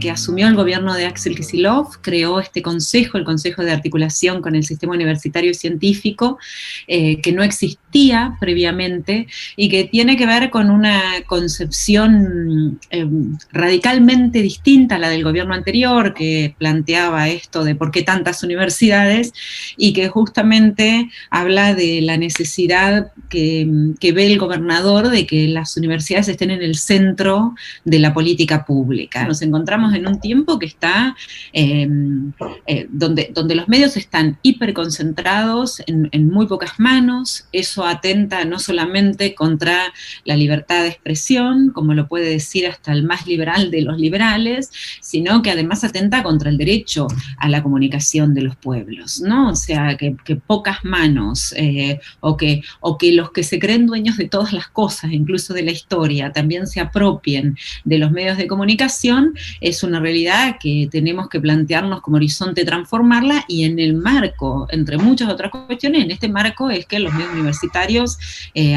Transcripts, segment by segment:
que asumió el gobierno de Axel Kicillof, creó este consejo, el Consejo de Articulación con el Sistema Universitario y Científico, que no existía previamente y que tiene que ver con una concepción radicalmente distinta a la del gobierno anterior, que planteaba esto de por qué tantas universidades, y que justamente habla de la necesidad que ve el gobernador de que las universidades estén en el centro de la política pública. Nos encontramos en un tiempo que está, donde los medios están hiperconcentrados en muy pocas manos. Eso atenta no solamente contra la libertad de expresión, como lo puede decir hasta el más liberal de los liberales, sino que además atenta contra el derecho a la comunicación de los pueblos, ¿no? O sea, que pocas manos, o que los que se creen dueños de todas las cosas, incluso de la historia, también se apropien de los medios de comunicación, es una realidad que tenemos que plantearnos como horizonte transformarla, y en el marco, entre muchas otras cuestiones, en este marco es que los medios universitarios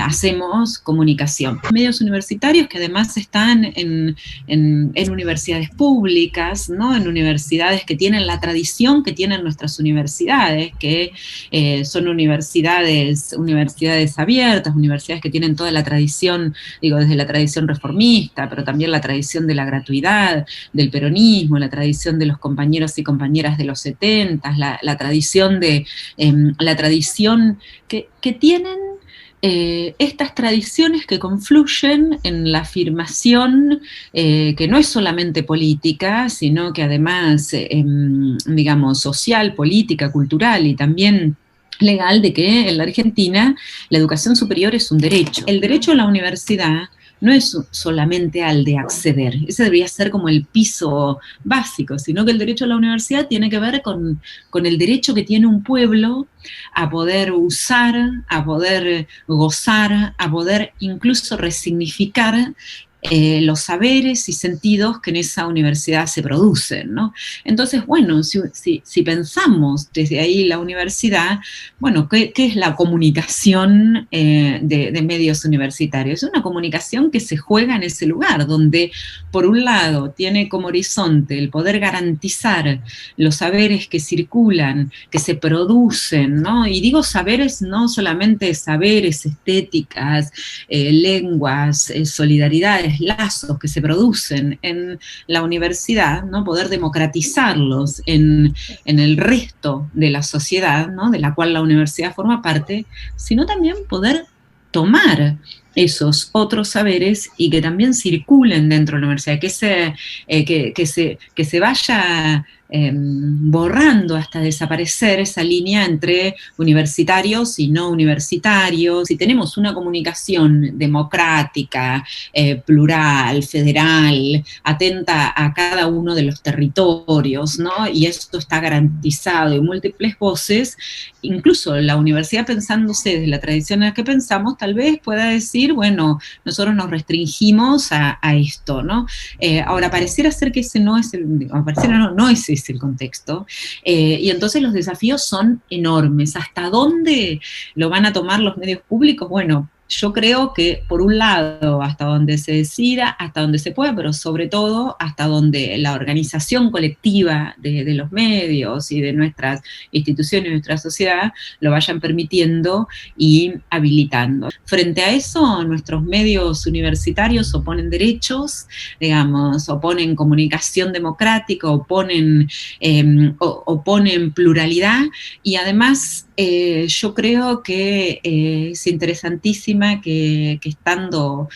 hacemos comunicación. Medios universitarios que además están en universidades públicas, ¿no? En universidades que tienen la tradición que tienen nuestras universidades, que son universidades abiertas, universidades que tienen toda la tradición, digo, desde la tradición reformista, pero también la tradición de la gratuidad, del peronismo, la tradición de los compañeros y compañeras de los 70, la tradición que tienen estas tradiciones que confluyen en la afirmación que no es solamente política, sino que además, digamos, social, política, cultural y también legal, de que en la Argentina la educación superior es un derecho. El derecho a la universidad no es solamente al de acceder, ese debería ser como el piso básico, sino que el derecho a la universidad tiene que ver con el derecho que tiene un pueblo a poder usar, a poder gozar, a poder incluso resignificar los saberes y sentidos que en esa universidad se producen, ¿no? Entonces, bueno, si pensamos desde ahí la universidad, bueno, ¿qué es la comunicación de medios universitarios? Es una comunicación que se juega en ese lugar, donde por un lado tiene como horizonte el poder garantizar los saberes que circulan, que se producen, ¿no? Y digo saberes, no solamente saberes, estéticas, lenguas, solidaridades, lazos que se producen en la universidad, ¿no? Poder democratizarlos en el resto de la sociedad, ¿no? De la cual la universidad forma parte, sino también poder tomar esos otros saberes y que también circulen dentro de la universidad, que se vaya borrando hasta desaparecer esa línea entre universitarios y no universitarios. Si tenemos una comunicación democrática, plural, federal, atenta a cada uno de los territorios, ¿no? Y esto está garantizado y múltiples voces, incluso la universidad, pensándose desde la tradición en la que pensamos, tal vez pueda decir, bueno, nosotros nos restringimos a esto, ¿no? Ahora, pareciera ser que ese no es no es ese el contexto, y entonces los desafíos son enormes. ¿Hasta dónde lo van a tomar los medios públicos? Bueno, yo creo que, por un lado, hasta donde se decida, hasta donde se pueda, pero sobre todo hasta donde la organización colectiva de los medios y de nuestras instituciones, de nuestra sociedad, lo vayan permitiendo y habilitando. Frente a eso, nuestros medios universitarios oponen derechos, digamos, oponen comunicación democrática, oponen pluralidad, y además yo creo que es interesantísima que estando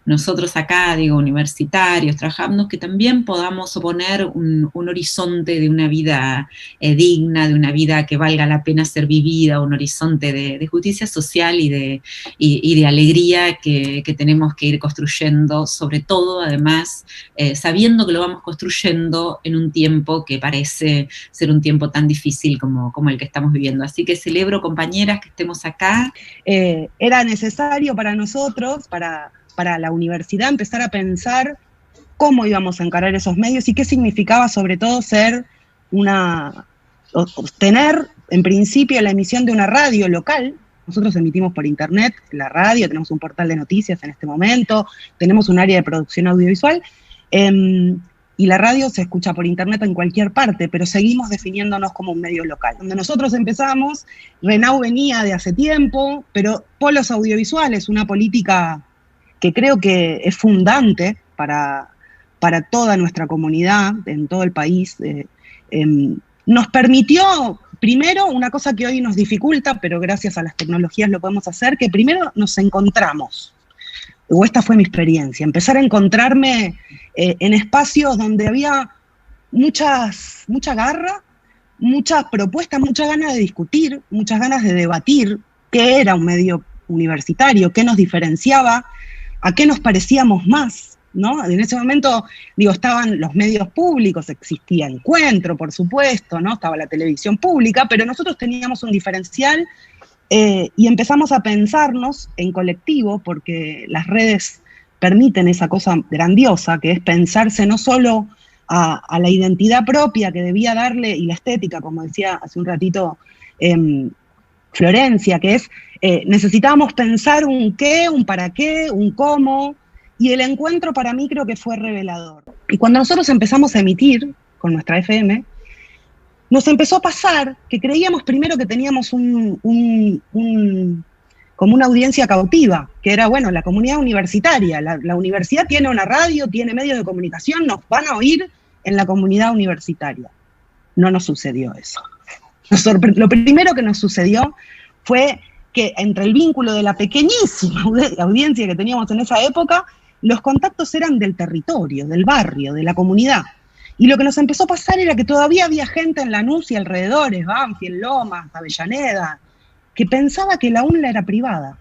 nosotros acá, digo, universitarios, trabajando, que también podamos oponer un horizonte de una vida digna, de una vida que valga la pena ser vivida, un horizonte de justicia social y de alegría que tenemos que ir construyendo, sobre todo, además, sabiendo que lo vamos construyendo en un tiempo que parece ser un tiempo tan difícil como el que estamos viviendo. Así que celebro, compañeras, que estemos acá. Era necesario para nosotros, para la universidad, empezar a pensar cómo íbamos a encarar esos medios y qué significaba sobre todo tener en principio la emisión de una radio local. Nosotros emitimos por internet la radio, tenemos un portal de noticias en este momento, tenemos un área de producción audiovisual, y la radio se escucha por internet en cualquier parte, pero seguimos definiéndonos como un medio local. Donde nosotros empezamos, Renau venía de hace tiempo, pero Polos Audiovisuales, una política que creo que es fundante para toda nuestra comunidad, en todo el país, nos permitió, primero, una cosa que hoy nos dificulta, pero gracias a las tecnologías lo podemos hacer, que primero nos encontramos. O esta fue mi experiencia, empezar a encontrarme en espacios donde había mucha garra, muchas propuestas, muchas ganas de discutir, muchas ganas de debatir qué era un medio universitario, qué nos diferenciaba, a qué nos parecíamos más, ¿no? En ese momento, digo, estaban los medios públicos, existía Encuentro, por supuesto, ¿no? Estaba la televisión pública, pero nosotros teníamos un diferencial. Y empezamos a pensarnos en colectivo, porque las redes permiten esa cosa grandiosa, que es pensarse no solo a la identidad propia que debía darle, y la estética, como decía hace un ratito Florencia, que es, necesitábamos pensar un qué, un para qué, un cómo, y el encuentro para mí creo que fue revelador. Y cuando nosotros empezamos a emitir con nuestra FM, nos empezó a pasar que creíamos primero que teníamos como una audiencia cautiva, que era, bueno, la comunidad universitaria. La universidad tiene una radio, tiene medios de comunicación, nos van a oír en la comunidad universitaria. No nos sucedió eso. Lo primero que nos sucedió fue que entre el vínculo de la pequeñísima audiencia que teníamos en esa época, los contactos eran del territorio, del barrio, de la comunidad. Y lo que nos empezó a pasar era que todavía había gente en Lanús y alrededores, Banfield, Lomas, Avellaneda, que pensaba que la UNLA era privada.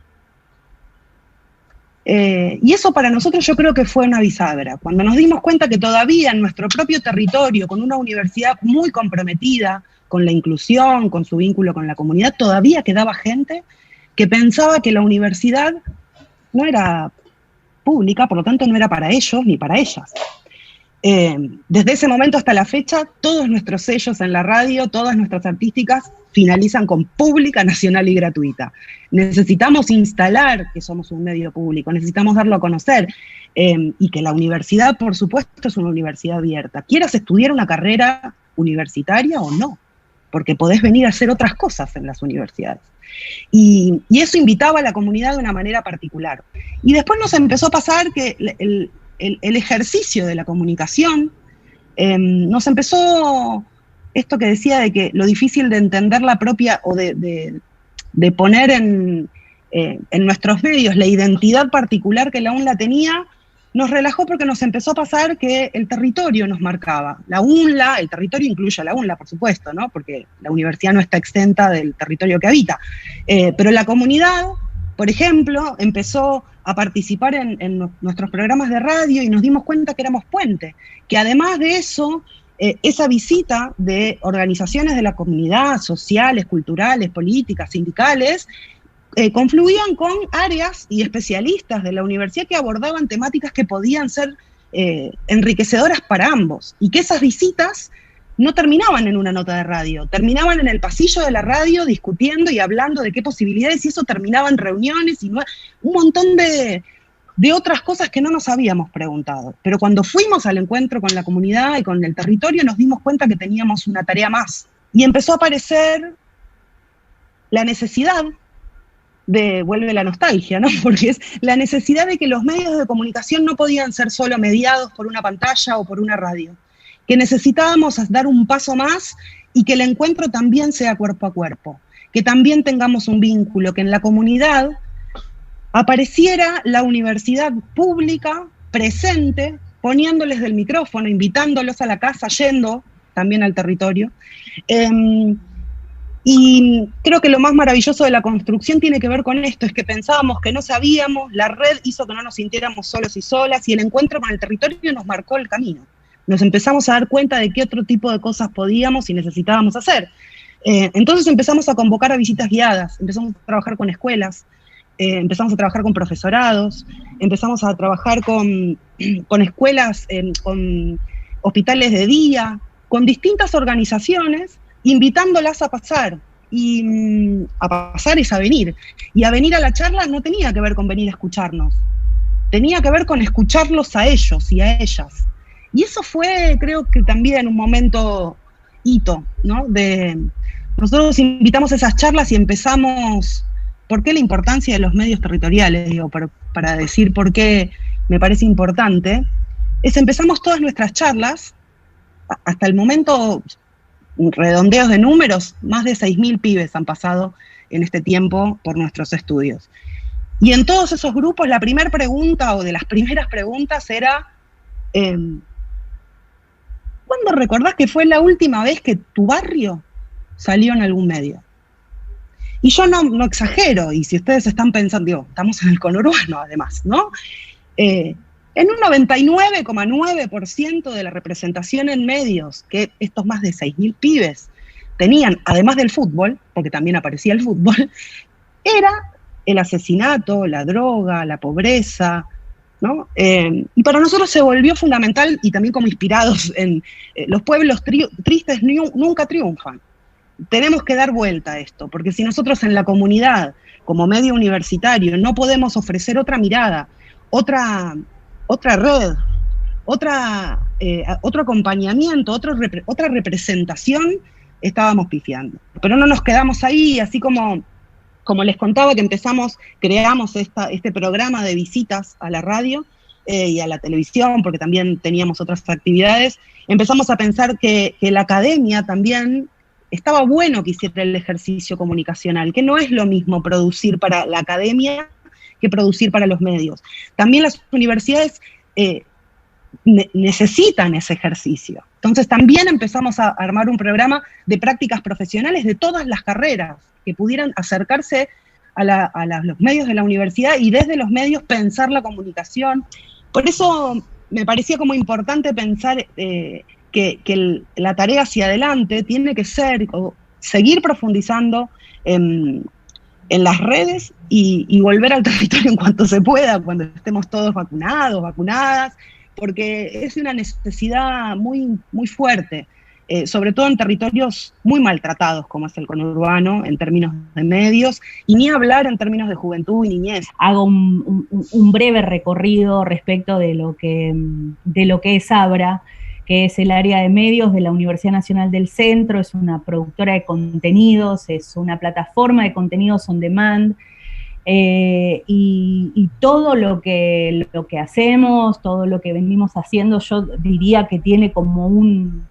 Y eso para nosotros yo creo que fue una bisagra. Cuando nos dimos cuenta que todavía en nuestro propio territorio, con una universidad muy comprometida con la inclusión, con su vínculo con la comunidad, todavía quedaba gente que pensaba que la universidad no era pública, por lo tanto no era para ellos ni para ellas. Desde ese momento hasta la fecha, todos nuestros sellos en la radio, todas nuestras artísticas, finalizan con pública, nacional y gratuita. Necesitamos instalar que somos un medio público, necesitamos darlo a conocer, y que la universidad, por supuesto, es una universidad abierta. Quieras estudiar una carrera universitaria o no, porque podés venir a hacer otras cosas en las universidades. Y eso invitaba a la comunidad de una manera particular. Y después nos empezó a pasar que el ejercicio de la comunicación nos empezó, esto que decía de que lo difícil de entender la propia, o de poner en nuestros medios la identidad particular que la UNLA tenía, nos relajó porque nos empezó a pasar que el territorio nos marcaba. La UNLA, el territorio incluye a la UNLA, por supuesto, ¿no? Porque la universidad no está exenta del territorio que habita. Pero la comunidad, por ejemplo, empezó a participar en nuestros programas de radio y nos dimos cuenta que éramos puente, que además de eso, esa visita de organizaciones de la comunidad, sociales, culturales, políticas, sindicales, confluían con áreas y especialistas de la universidad que abordaban temáticas que podían ser enriquecedoras para ambos, y que esas visitas no terminaban en una nota de radio, terminaban en el pasillo de la radio discutiendo y hablando de qué posibilidades, y eso terminaba en reuniones y un montón de otras cosas que no nos habíamos preguntado. Pero cuando fuimos al encuentro con la comunidad y con el territorio, nos dimos cuenta que teníamos una tarea más. Y empezó a aparecer la necesidad vuelve la nostalgia, ¿no? Porque es la necesidad de que los medios de comunicación no podían ser solo mediados por una pantalla o por una radio, que necesitábamos dar un paso más y que el encuentro también sea cuerpo a cuerpo, que también tengamos un vínculo, que en la comunidad apareciera la universidad pública presente, poniéndoles del micrófono, invitándolos a la casa, yendo también al territorio. Y creo que lo más maravilloso de la construcción tiene que ver con esto, es que pensábamos que no sabíamos, la red hizo que no nos sintiéramos solos y solas, y el encuentro con el territorio nos marcó el camino. Nos empezamos a dar cuenta de qué otro tipo de cosas podíamos y necesitábamos hacer. Entonces empezamos a convocar a visitas guiadas, empezamos a trabajar con escuelas, empezamos a trabajar con profesorados, empezamos a trabajar con escuelas, con hospitales de día, con distintas organizaciones, invitándolas a pasar, y a pasar es a venir. Y a venir a la charla no tenía que ver con venir a escucharnos, tenía que ver con escucharlos a ellos y a ellas. Y eso fue, creo que también un momento hito, ¿no? Nosotros invitamos a esas charlas y empezamos, ¿por qué la importancia de los medios territoriales? Digo, para decir por qué me parece importante, empezamos todas nuestras charlas, hasta el momento, redondeos de números, más de 6.000 pibes han pasado en este tiempo por nuestros estudios. Y en todos esos grupos, la primera pregunta, o de las primeras preguntas, era, ¿cuándo recordás que fue la última vez que tu barrio salió en algún medio? Y yo no exagero, y si ustedes están pensando, digo, estamos en el conurbano además, ¿no? En un 99,9% de la representación en medios que estos más de 6.000 pibes tenían, además del fútbol, porque también aparecía el fútbol, era el asesinato, la droga, la pobreza, ¿no? Y para nosotros se volvió fundamental, y también como inspirados en los pueblos tristes nunca triunfan. Tenemos que dar vuelta a esto, porque si nosotros en la comunidad, como medio universitario, no podemos ofrecer otra mirada, otra red, otro acompañamiento, otra representación, estábamos pifiando. Pero no nos quedamos ahí, así como les contaba que creamos este programa de visitas a la radio y a la televisión, porque también teníamos otras actividades, empezamos a pensar que la academia también estaba bueno que hiciera el ejercicio comunicacional, que no es lo mismo producir para la academia que producir para los medios. También las universidades necesitan ese ejercicio. Entonces también empezamos a armar un programa de prácticas profesionales de todas las carreras, que pudieran acercarse a los medios de la universidad y desde los medios pensar la comunicación. Por eso me parecía como importante pensar que la tarea hacia adelante tiene que ser seguir profundizando en las redes y volver al territorio en cuanto se pueda, cuando estemos todos vacunados, vacunadas, porque es una necesidad muy, muy fuerte, sobre todo en territorios muy maltratados, como es el conurbano, en términos de medios, y ni hablar en términos de juventud y niñez. Hago un breve recorrido respecto de lo que es Abra, que es el área de medios de la Universidad Nacional del Centro. Es una productora de contenidos, es una plataforma de contenidos on demand, y todo lo que hacemos, todo lo que venimos haciendo, yo diría que tiene como un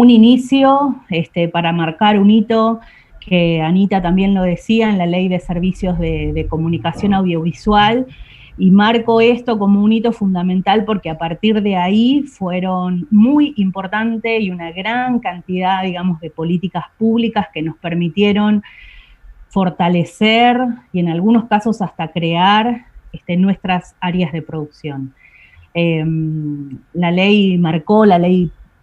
inicio para marcar un hito, que Anita también lo decía, en la Ley de Servicios de Comunicación Audiovisual, y marco esto como un hito fundamental porque a partir de ahí fueron muy importantes y una gran cantidad, digamos, de políticas públicas que nos permitieron fortalecer y en algunos casos hasta crear nuestras áreas de producción. La ley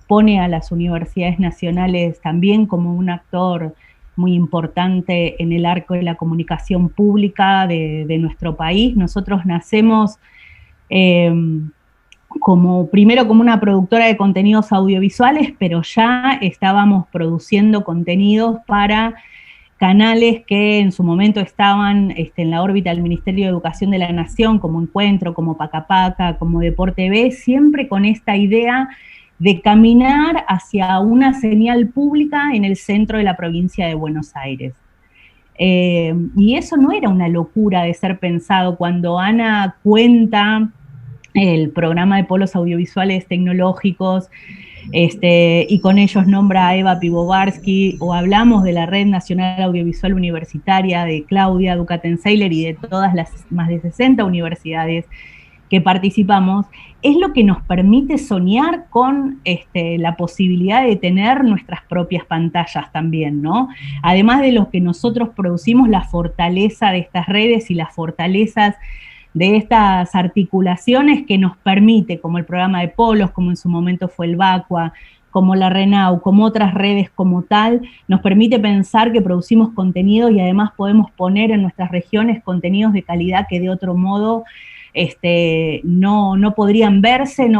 pone a las universidades nacionales también como un actor muy importante en el arco de la comunicación pública de nuestro país. Nosotros nacemos primero como una productora de contenidos audiovisuales, pero ya estábamos produciendo contenidos para canales que en su momento estaban en la órbita del Ministerio de Educación de la Nación, como Encuentro, como Pacapaca, como Deporte B, siempre con esta idea de caminar hacia una señal pública en el centro de la provincia de Buenos Aires. Y eso no era una locura de ser pensado. Cuando Ana cuenta el programa de polos audiovisuales tecnológicos, y con ellos nombra a Eva Pivovarsky, o hablamos de la Red Nacional Audiovisual Universitaria de Claudia Ducatenseiler y de todas las más de 60 universidades que participamos, es lo que nos permite soñar con la posibilidad de tener nuestras propias pantallas también, ¿no? Además de lo que nosotros producimos, la fortaleza de estas redes y las fortalezas de estas articulaciones que nos permite, como el programa de polos, como en su momento fue el Vacua, como la RENAU, como otras redes como tal, nos permite pensar que producimos contenidos y además podemos poner en nuestras regiones contenidos de calidad que de otro modo no podrían verse en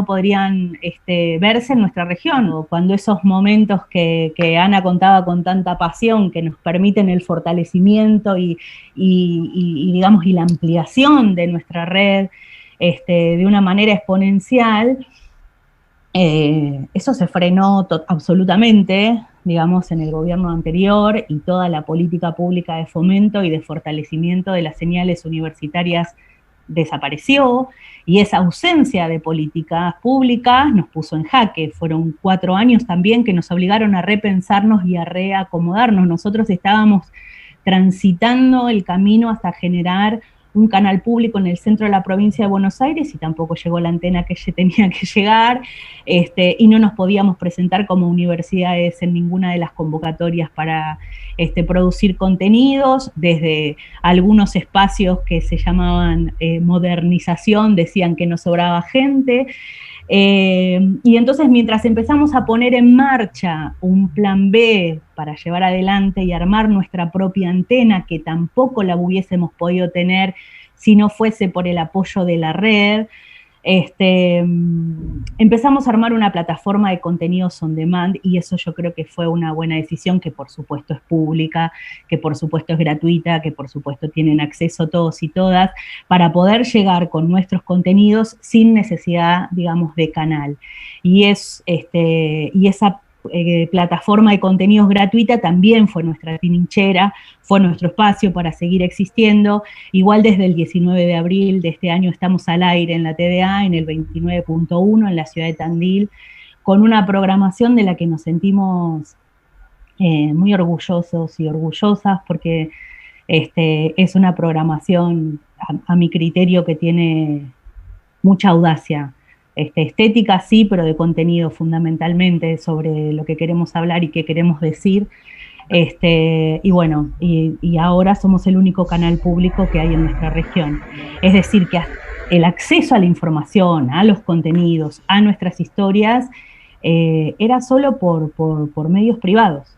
nuestra región. O cuando esos momentos que Ana contaba con tanta pasión, que nos permiten el fortalecimiento y digamos, y la ampliación de nuestra red de una manera exponencial, Eso se frenó absolutamente, digamos, en el gobierno anterior, y toda la política pública de fomento y de fortalecimiento de las señales universitarias desapareció, y esa ausencia de políticas públicas nos puso en jaque. Fueron 4 años también que nos obligaron a repensarnos y a reacomodarnos. Nosotros estábamos transitando el camino hasta generar un canal público en el centro de la provincia de Buenos Aires, y tampoco llegó la antena que tenía que llegar, y no nos podíamos presentar como universidades en ninguna de las convocatorias para producir contenidos. Desde algunos espacios que se llamaban modernización decían que nos sobraba gente. Y entonces, mientras empezamos a poner en marcha un plan B para llevar adelante y armar nuestra propia antena, que tampoco la hubiésemos podido tener si no fuese por el apoyo de la red, empezamos a armar una plataforma de contenidos on demand, y eso yo creo que fue una buena decisión, que por supuesto es pública, que por supuesto es gratuita, que por supuesto tienen acceso todos y todas, para poder llegar con nuestros contenidos sin necesidad, digamos, de canal. Y esa plataforma de contenidos gratuita también fue nuestra trinchera, fue nuestro espacio para seguir existiendo. Igual desde el 19 de abril de este año estamos al aire en la TDA, en el 29.1, en la ciudad de Tandil, con una programación de la que nos sentimos muy orgullosos y orgullosas, porque es una programación, a mi criterio, que tiene mucha audacia. Estética sí, pero de contenido fundamentalmente, sobre lo que queremos hablar y qué queremos decir. Y bueno, y ahora somos el único canal público que hay en nuestra región. Es decir, que el acceso a la información, a los contenidos, a nuestras historias, era solo por medios privados.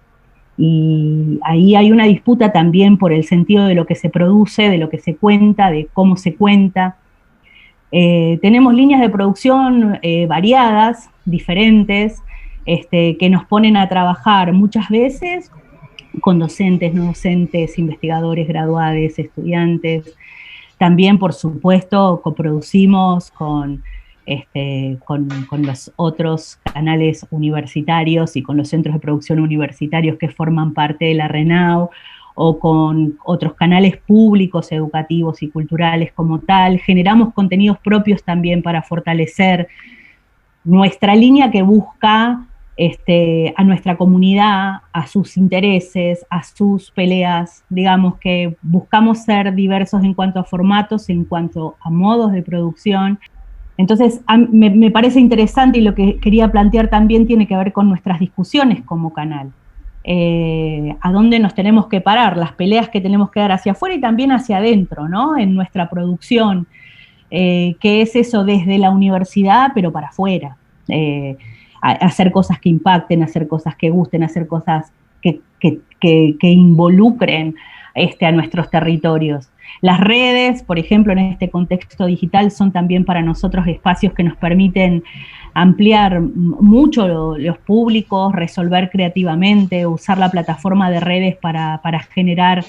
Y ahí hay una disputa también por el sentido de lo que se produce, de lo que se cuenta, de cómo se cuenta. Tenemos líneas de producción variadas, diferentes, que nos ponen a trabajar muchas veces con docentes, no docentes, investigadores, graduados, estudiantes. También, por supuesto, coproducimos con los otros canales universitarios y con los centros de producción universitarios que forman parte de la RENAU, o con otros canales públicos, educativos y culturales como tal. Generamos contenidos propios también para fortalecer nuestra línea, que busca a nuestra comunidad, a sus intereses, a sus peleas. Digamos que buscamos ser diversos en cuanto a formatos, en cuanto a modos de producción. Entonces, me parece interesante, y lo que quería plantear también tiene que ver con nuestras discusiones como canal. A dónde nos tenemos que parar, las peleas que tenemos que dar hacia afuera y también hacia adentro, ¿no? En nuestra producción, que es eso desde la universidad, pero para afuera. Hacer cosas que impacten, hacer cosas que gusten, hacer cosas que involucren a nuestros territorios. Las redes, por ejemplo, en este contexto digital, son también para nosotros espacios que nos permiten ampliar mucho los públicos, resolver creativamente, usar la plataforma de redes para generar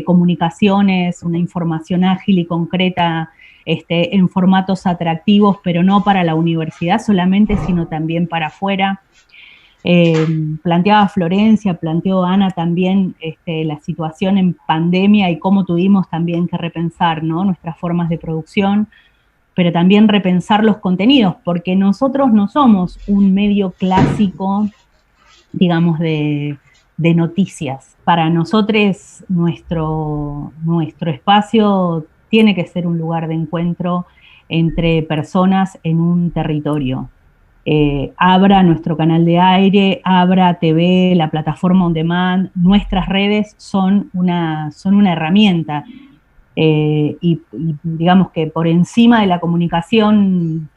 comunicaciones, una información ágil y concreta en formatos atractivos, pero no para la universidad solamente, sino también para afuera. Planteaba Florencia, planteó Ana también la situación en pandemia y cómo tuvimos también que repensar, ¿no?, nuestras formas de producción, pero también repensar los contenidos, porque nosotros no somos un medio clásico, digamos, de noticias. Para nosotros nuestro espacio tiene que ser un lugar de encuentro entre personas en un territorio. Abra, nuestro canal de aire, Abra TV, la plataforma on demand, nuestras redes son una herramienta. Y digamos que por encima de la comunicación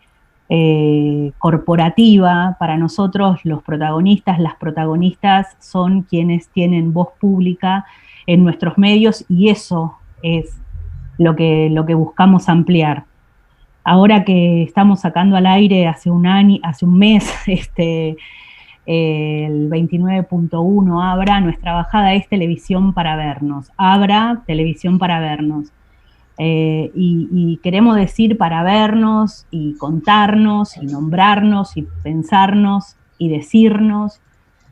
corporativa, para nosotros los protagonistas, las protagonistas son quienes tienen voz pública en nuestros medios, y eso es lo que buscamos ampliar. Ahora que estamos sacando al aire hace un mes, el 29.1 Abra, nuestra bajada es Televisión para Vernos. Abra, Televisión para Vernos. y queremos decir para vernos y contarnos y nombrarnos y pensarnos y decirnos.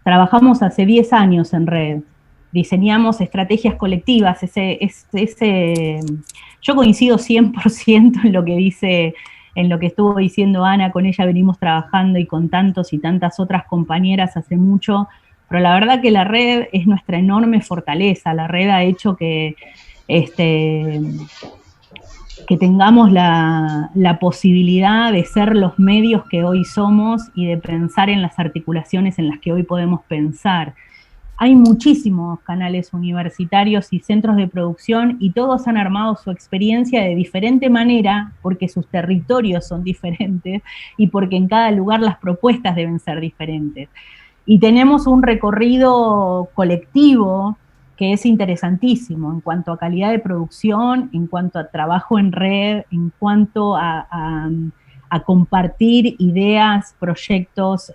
Trabajamos hace 10 años en red, diseñamos estrategias colectivas, yo coincido 100% en lo que dice, en lo que estuvo diciendo Ana, con ella venimos trabajando y con tantos y tantas otras compañeras hace mucho, pero la verdad que la red es nuestra enorme fortaleza, la red ha hecho que tengamos la posibilidad de ser los medios que hoy somos y de pensar en las articulaciones en las que hoy podemos pensar. Hay muchísimos canales universitarios y centros de producción y todos han armado su experiencia de diferente manera porque sus territorios son diferentes y porque en cada lugar las propuestas deben ser diferentes. Y tenemos un recorrido colectivo que es interesantísimo en cuanto a calidad de producción, en cuanto a trabajo en red, en cuanto a compartir ideas, proyectos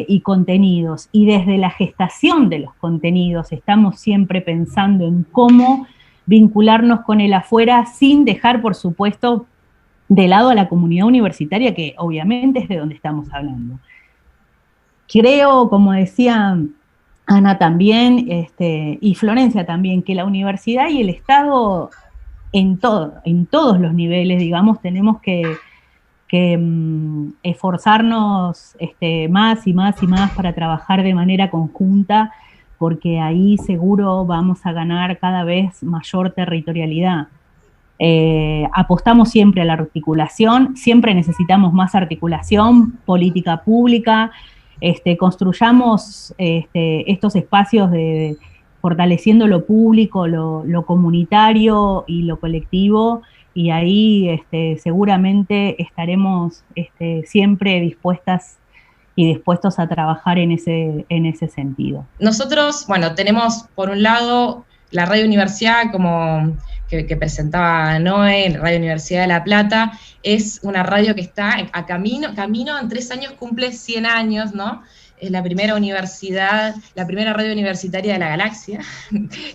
y contenidos. Y desde la gestación de los contenidos estamos siempre pensando en cómo vincularnos con el afuera sin dejar, por supuesto, de lado a la comunidad universitaria, que obviamente es de donde estamos hablando. Creo, como decía Ana también, y Florencia también, que la universidad y el Estado en todos los niveles, digamos, tenemos que esforzarnos más y más y más para trabajar de manera conjunta, porque ahí seguro vamos a ganar cada vez mayor territorialidad. Apostamos siempre a la articulación, siempre necesitamos más articulación, política pública, construyamos estos espacios de fortaleciendo lo público, lo comunitario y lo colectivo, y ahí seguramente estaremos siempre dispuestas y dispuestos a trabajar en ese sentido. Nosotros, bueno, tenemos por un lado la Radio Universidad, como que presentaba Noé, Radio Universidad de La Plata, es una radio que está a camino, en 3 años cumple 100 años, ¿no? Es la primera universidad, la primera radio universitaria de la galaxia,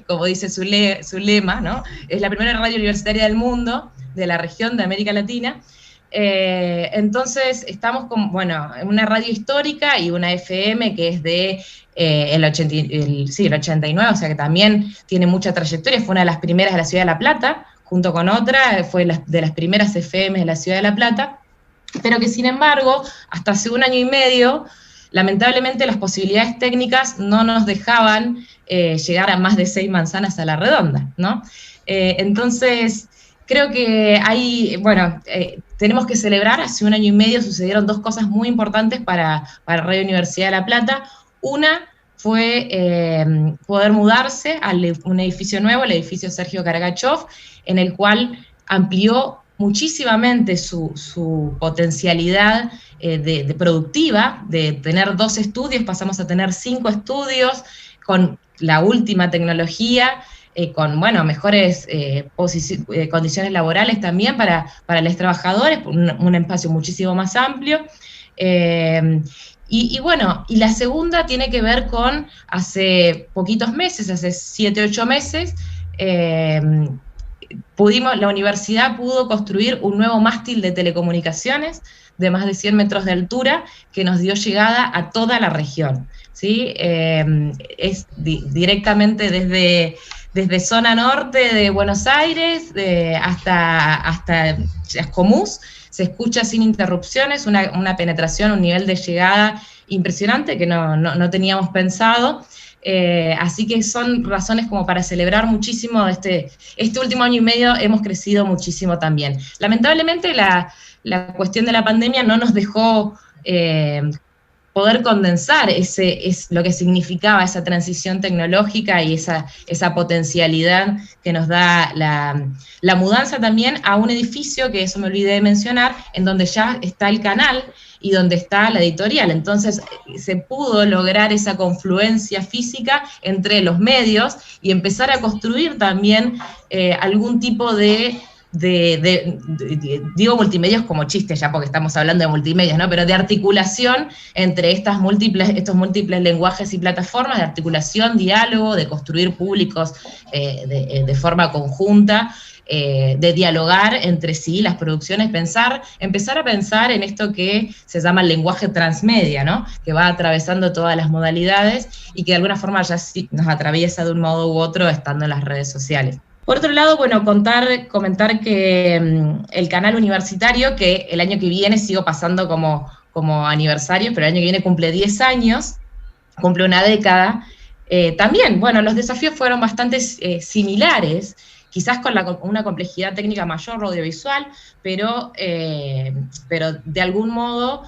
como dice su lema, ¿no? Es la primera radio universitaria del mundo, de la región de América Latina. Entonces estamos con, bueno, una radio histórica y una FM que es de el 89, o sea que también tiene mucha trayectoria, fue una de las primeras de la ciudad de La Plata, junto con otra, fue de las primeras FM de la ciudad de La Plata, pero que sin embargo, hasta hace 1 año y medio, lamentablemente las posibilidades técnicas no nos dejaban llegar a más de 6 manzanas a la redonda, ¿no? Entonces, creo que hay, bueno, tenemos que celebrar, hace 1 año y medio sucedieron 2 cosas muy importantes para Radio Universidad de La Plata. Una fue poder mudarse a un edificio nuevo, el edificio Sergio Kargachov, en el cual amplió muchísimamente su potencialidad de productiva, de tener 2 estudios, pasamos a tener 5 estudios, con la última tecnología, con, bueno, mejores condiciones laborales también para los trabajadores, un espacio muchísimo más amplio. Y bueno, y la segunda tiene que ver con hace poquitos meses, hace 7, 8 meses, la universidad pudo construir un nuevo mástil de telecomunicaciones de más de 100 metros de altura que nos dio llegada a toda la región, ¿sí? Es directamente desde zona norte de Buenos Aires hasta Chascomús, se escucha sin interrupciones, una penetración, un nivel de llegada impresionante que no teníamos pensado. Así que son razones como para celebrar muchísimo. Este último 1 año y medio hemos crecido muchísimo también. Lamentablemente la cuestión de la pandemia no nos dejó poder condensar lo que significaba esa transición tecnológica y esa potencialidad que nos da la mudanza también a un edificio, que eso me olvidé de mencionar, en donde ya está el canal y donde está la editorial. Entonces se pudo lograr esa confluencia física entre los medios y empezar a construir también algún tipo de digo multimedios como chiste ya porque estamos hablando de multimedios, ¿no? Pero de articulación entre estos múltiples lenguajes y plataformas, de articulación, diálogo, de construir públicos de forma conjunta, de dialogar entre sí las producciones, empezar a pensar en esto que se llama el lenguaje transmedia, ¿no? Que va atravesando todas las modalidades y que de alguna forma ya sí nos atraviesa de un modo u otro estando en las redes sociales. Por otro lado, bueno, comentar que el canal universitario, que el año que viene sigo pasando como aniversario, pero el año que viene cumple 10 años, cumple una década, también, bueno, los desafíos fueron bastante similares, quizás con una complejidad técnica mayor audiovisual, pero de algún modo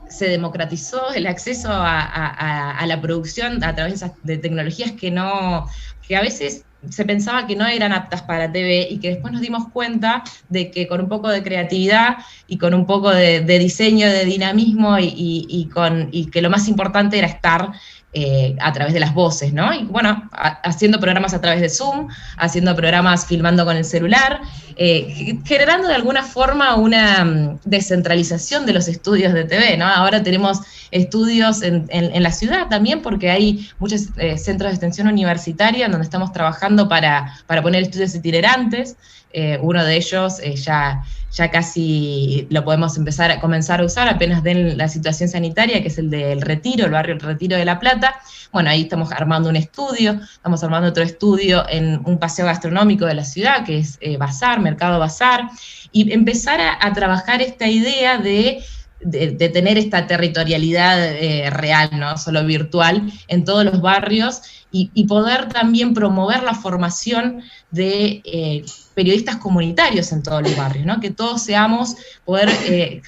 se democratizó el acceso a la producción a través de tecnologías que a veces se pensaba que no eran aptas para TV y que después nos dimos cuenta de que con un poco de creatividad y con un poco de diseño, de dinamismo y que lo más importante era estar a través de las voces, ¿no? Y bueno, haciendo programas a través de Zoom, haciendo programas filmando con el celular, generando de alguna forma una descentralización de los estudios de TV, ¿no? Ahora tenemos estudios en la ciudad también, porque hay muchos centros de extensión universitaria donde estamos trabajando para poner estudios itinerantes. Uno de ellos ya casi lo podemos comenzar a usar apenas den la situación sanitaria, que es el del Retiro, el barrio El Retiro de La Plata. Bueno, ahí estamos armando un estudio, estamos armando otro estudio en un paseo gastronómico de la ciudad, que es Bazar, Mercado Bazar, y empezar a trabajar esta idea de tener esta territorialidad real, no solo virtual, en todos los barrios, y poder también promover la formación de periodistas comunitarios en todos los barrios, ¿no? Que todos poder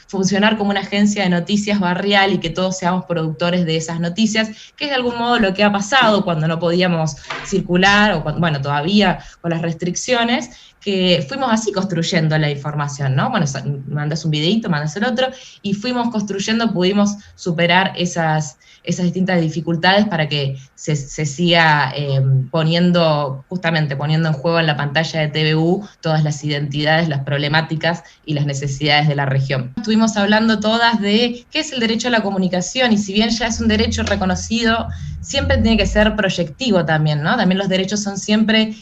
funcionar como una agencia de noticias barrial y que todos seamos productores de esas noticias, que es de algún modo lo que ha pasado cuando no podíamos circular, o bueno, todavía con las restricciones, que fuimos así construyendo la información, ¿no? Bueno, mandas un videíto, mandas el otro, y fuimos construyendo, pudimos superar esas distintas dificultades para que se siga poniendo en juego en la pantalla de TVU todas las identidades, las problemáticas y las necesidades de la región. Estuvimos hablando todas de qué es el derecho a la comunicación, y si bien ya es un derecho reconocido, siempre tiene que ser proyectivo también, ¿no? También los derechos son siempre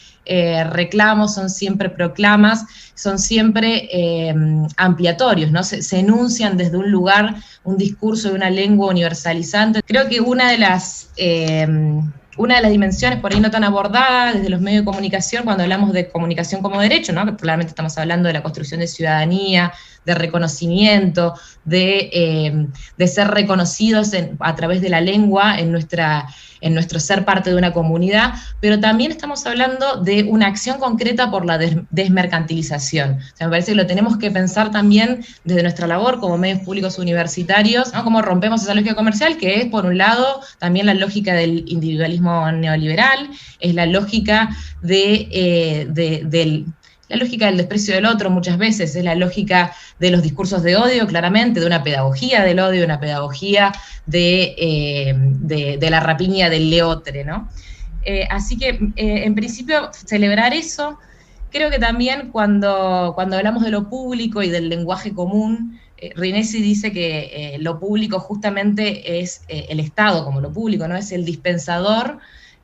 reclamos, son siempre proclamas, son siempre ampliatorios, ¿no? Se enuncian desde un lugar, un discurso de una lengua universalizante. Creo que una de las dimensiones por ahí no tan abordadas desde los medios de comunicación, cuando hablamos de comunicación como derecho, ¿no? Que probablemente estamos hablando de la construcción de ciudadanía, de reconocimiento, de ser reconocidos a través de la lengua en nuestro ser parte de una comunidad, pero también estamos hablando de una acción concreta por la desmercantilización. O sea, me parece que lo tenemos que pensar también desde nuestra labor como medios públicos universitarios, ¿no? Cómo rompemos esa lógica comercial, que es, por un lado, también la lógica del individualismo neoliberal, es la lógica la lógica del desprecio del otro muchas veces, es la lógica de los discursos de odio, claramente, de una pedagogía del odio, una pedagogía de la rapiña del leotre, ¿no? Así que, en principio, celebrar eso. Creo que también cuando hablamos de lo público y del lenguaje común, Rinesi dice que lo público justamente es el Estado como lo público, ¿no? Es el dispensador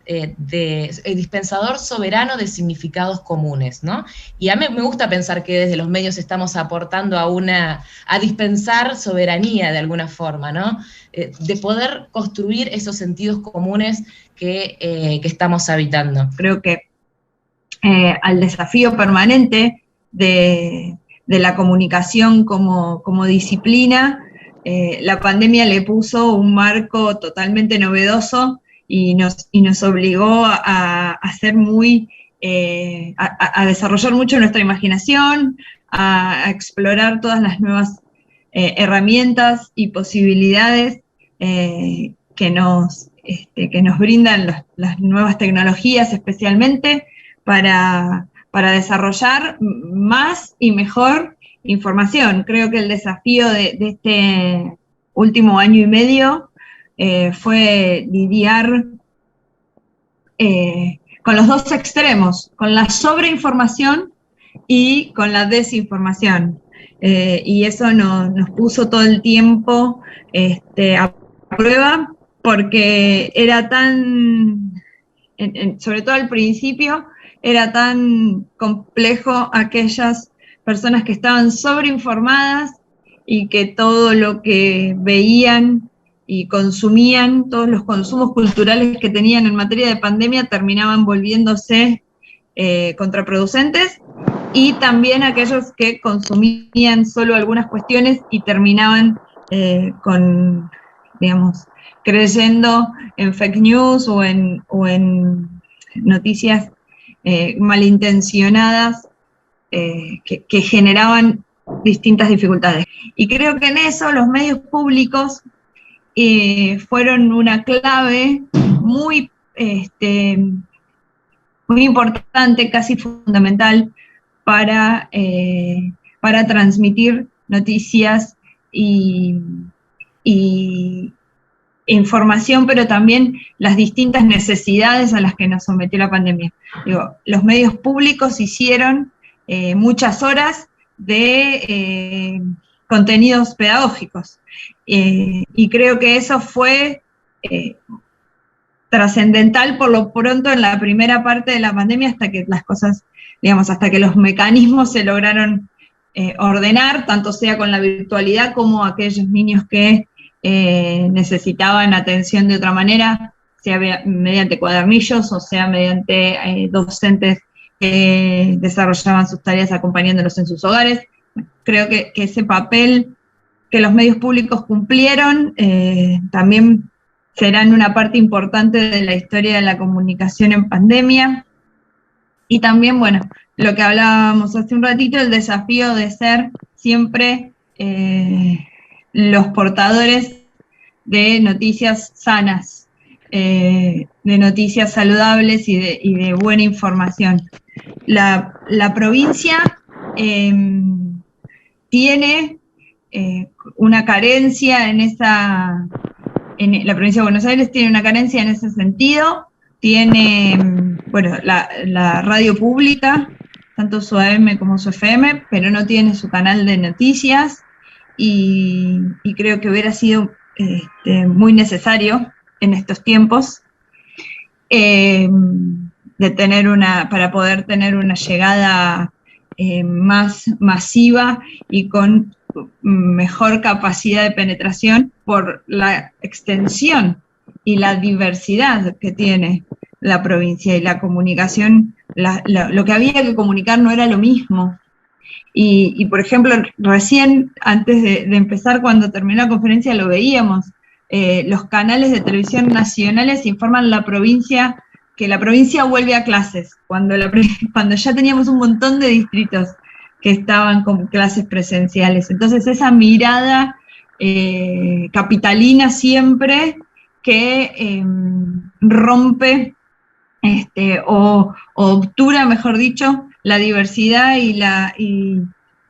el dispensador soberano de significados comunes, ¿no? Y a mí me gusta pensar que desde los medios estamos aportando a dispensar soberanía de alguna forma, ¿no? De poder construir esos sentidos comunes que estamos habitando. Creo que al desafío permanente de la comunicación como disciplina, la pandemia le puso un marco totalmente novedoso y nos obligó a ser a desarrollar mucho nuestra imaginación, a explorar todas las nuevas herramientas y posibilidades que nos brindan las nuevas tecnologías, especialmente para desarrollar más y mejor información. Creo que el desafío de este último año y medio fue lidiar con los dos extremos, con la sobreinformación y con la desinformación. Y eso nos puso todo el tiempo a prueba, porque era tan, sobre todo al principio, era tan complejo aquellas personas que estaban sobreinformadas y que todo lo que veían y consumían, todos los consumos culturales que tenían en materia de pandemia terminaban volviéndose contraproducentes, y también aquellos que consumían solo algunas cuestiones y terminaban con, digamos, creyendo en fake news o en noticias malintencionadas que generaban distintas dificultades. Y creo que en eso los medios públicos fueron una clave muy, muy importante, casi fundamental, para transmitir noticias y información, pero también las distintas necesidades a las que nos sometió la pandemia. Digo, los medios públicos hicieron muchas horas de contenidos pedagógicos, y creo que eso fue trascendental por lo pronto en la primera parte de la pandemia, hasta que las cosas, digamos, hasta que los mecanismos se lograron ordenar, tanto sea con la virtualidad como aquellos niños que necesitaban atención de otra manera, sea mediante cuadernillos o sea mediante docentes que desarrollaban sus tareas acompañándolos en sus hogares. Creo que ese papel que los medios públicos cumplieron también serán una parte importante de la historia de la comunicación en pandemia. Y también, bueno, lo que hablábamos hace un ratito, el desafío de ser siempre los portadores de noticias sanas, de noticias saludables y de buena información. La provincia tiene una carencia la provincia de Buenos Aires tiene una carencia en ese sentido. Tiene, bueno, la radio pública, tanto su AM como su FM, pero no tiene su canal de noticias, y creo que hubiera sido muy necesario en estos tiempos para poder tener una llegada más masiva y con mejor capacidad de penetración por la extensión y la diversidad que tiene la provincia, y la comunicación, lo que había que comunicar no era lo mismo. Y por ejemplo, recién, antes de empezar, cuando terminó la conferencia, lo veíamos, los canales de televisión nacionales informan que la provincia vuelve a clases, cuando ya teníamos un montón de distritos que estaban con clases presenciales. Entonces esa mirada capitalina siempre que rompe o obtura, mejor dicho, la diversidad y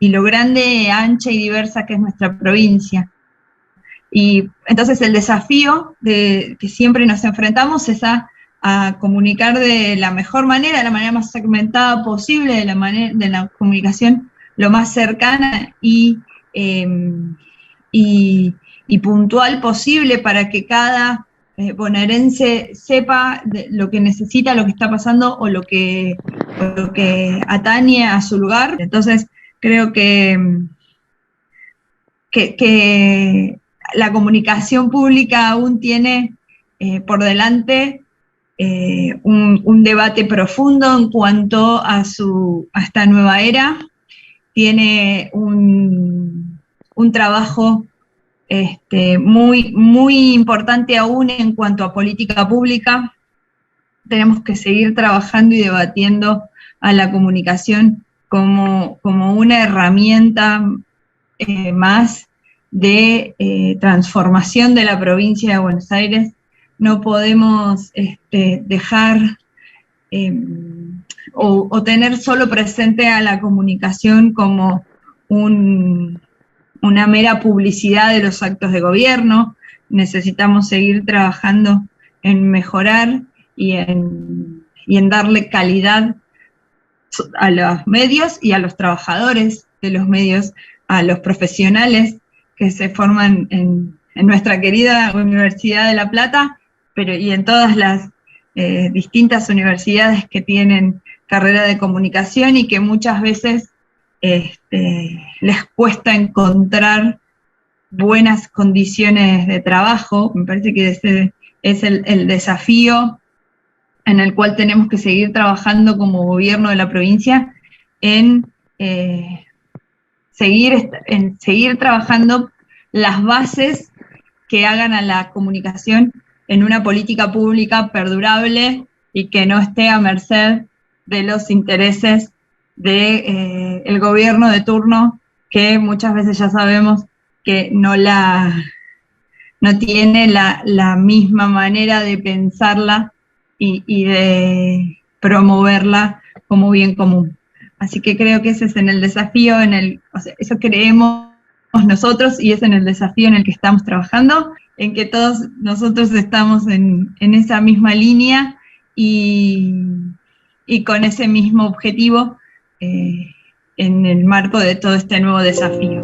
lo grande, ancha y diversa que es nuestra provincia. Y entonces el desafío que siempre nos enfrentamos es a comunicar de la mejor manera, de la manera más segmentada posible, de la comunicación lo más cercana y puntual posible, para que cada bonaerense sepa lo que necesita, lo que está pasando o lo que atañe a su lugar. Entonces creo que la comunicación pública aún tiene por delante un debate profundo en cuanto a esta nueva era. Tiene un trabajo muy, muy importante aún en cuanto a política pública. Tenemos que seguir trabajando y debatiendo a la comunicación como una herramienta más de transformación de la provincia de Buenos Aires. No podemos dejar o tener solo presente a la comunicación como una mera publicidad de los actos de gobierno. Necesitamos seguir trabajando en mejorar y en darle calidad a los medios y a los trabajadores de los medios, a los profesionales que se forman en nuestra querida Universidad de La Plata, y en todas las distintas universidades que tienen carrera de comunicación y que muchas veces les cuesta encontrar buenas condiciones de trabajo. Me parece que ese es el desafío en el cual tenemos que seguir trabajando como gobierno de la provincia, en seguir trabajando las bases que hagan a la comunicación en una política pública perdurable y que no esté a merced de los intereses del gobierno de turno, que muchas veces ya sabemos que no tiene la misma manera de pensarla y de promoverla como bien común. Así que creo que ese es en el desafío, eso creemos nosotros y es en el desafío en el que estamos trabajando, en que todos nosotros estamos en esa misma línea y con ese mismo objetivo en el marco de todo este nuevo desafío.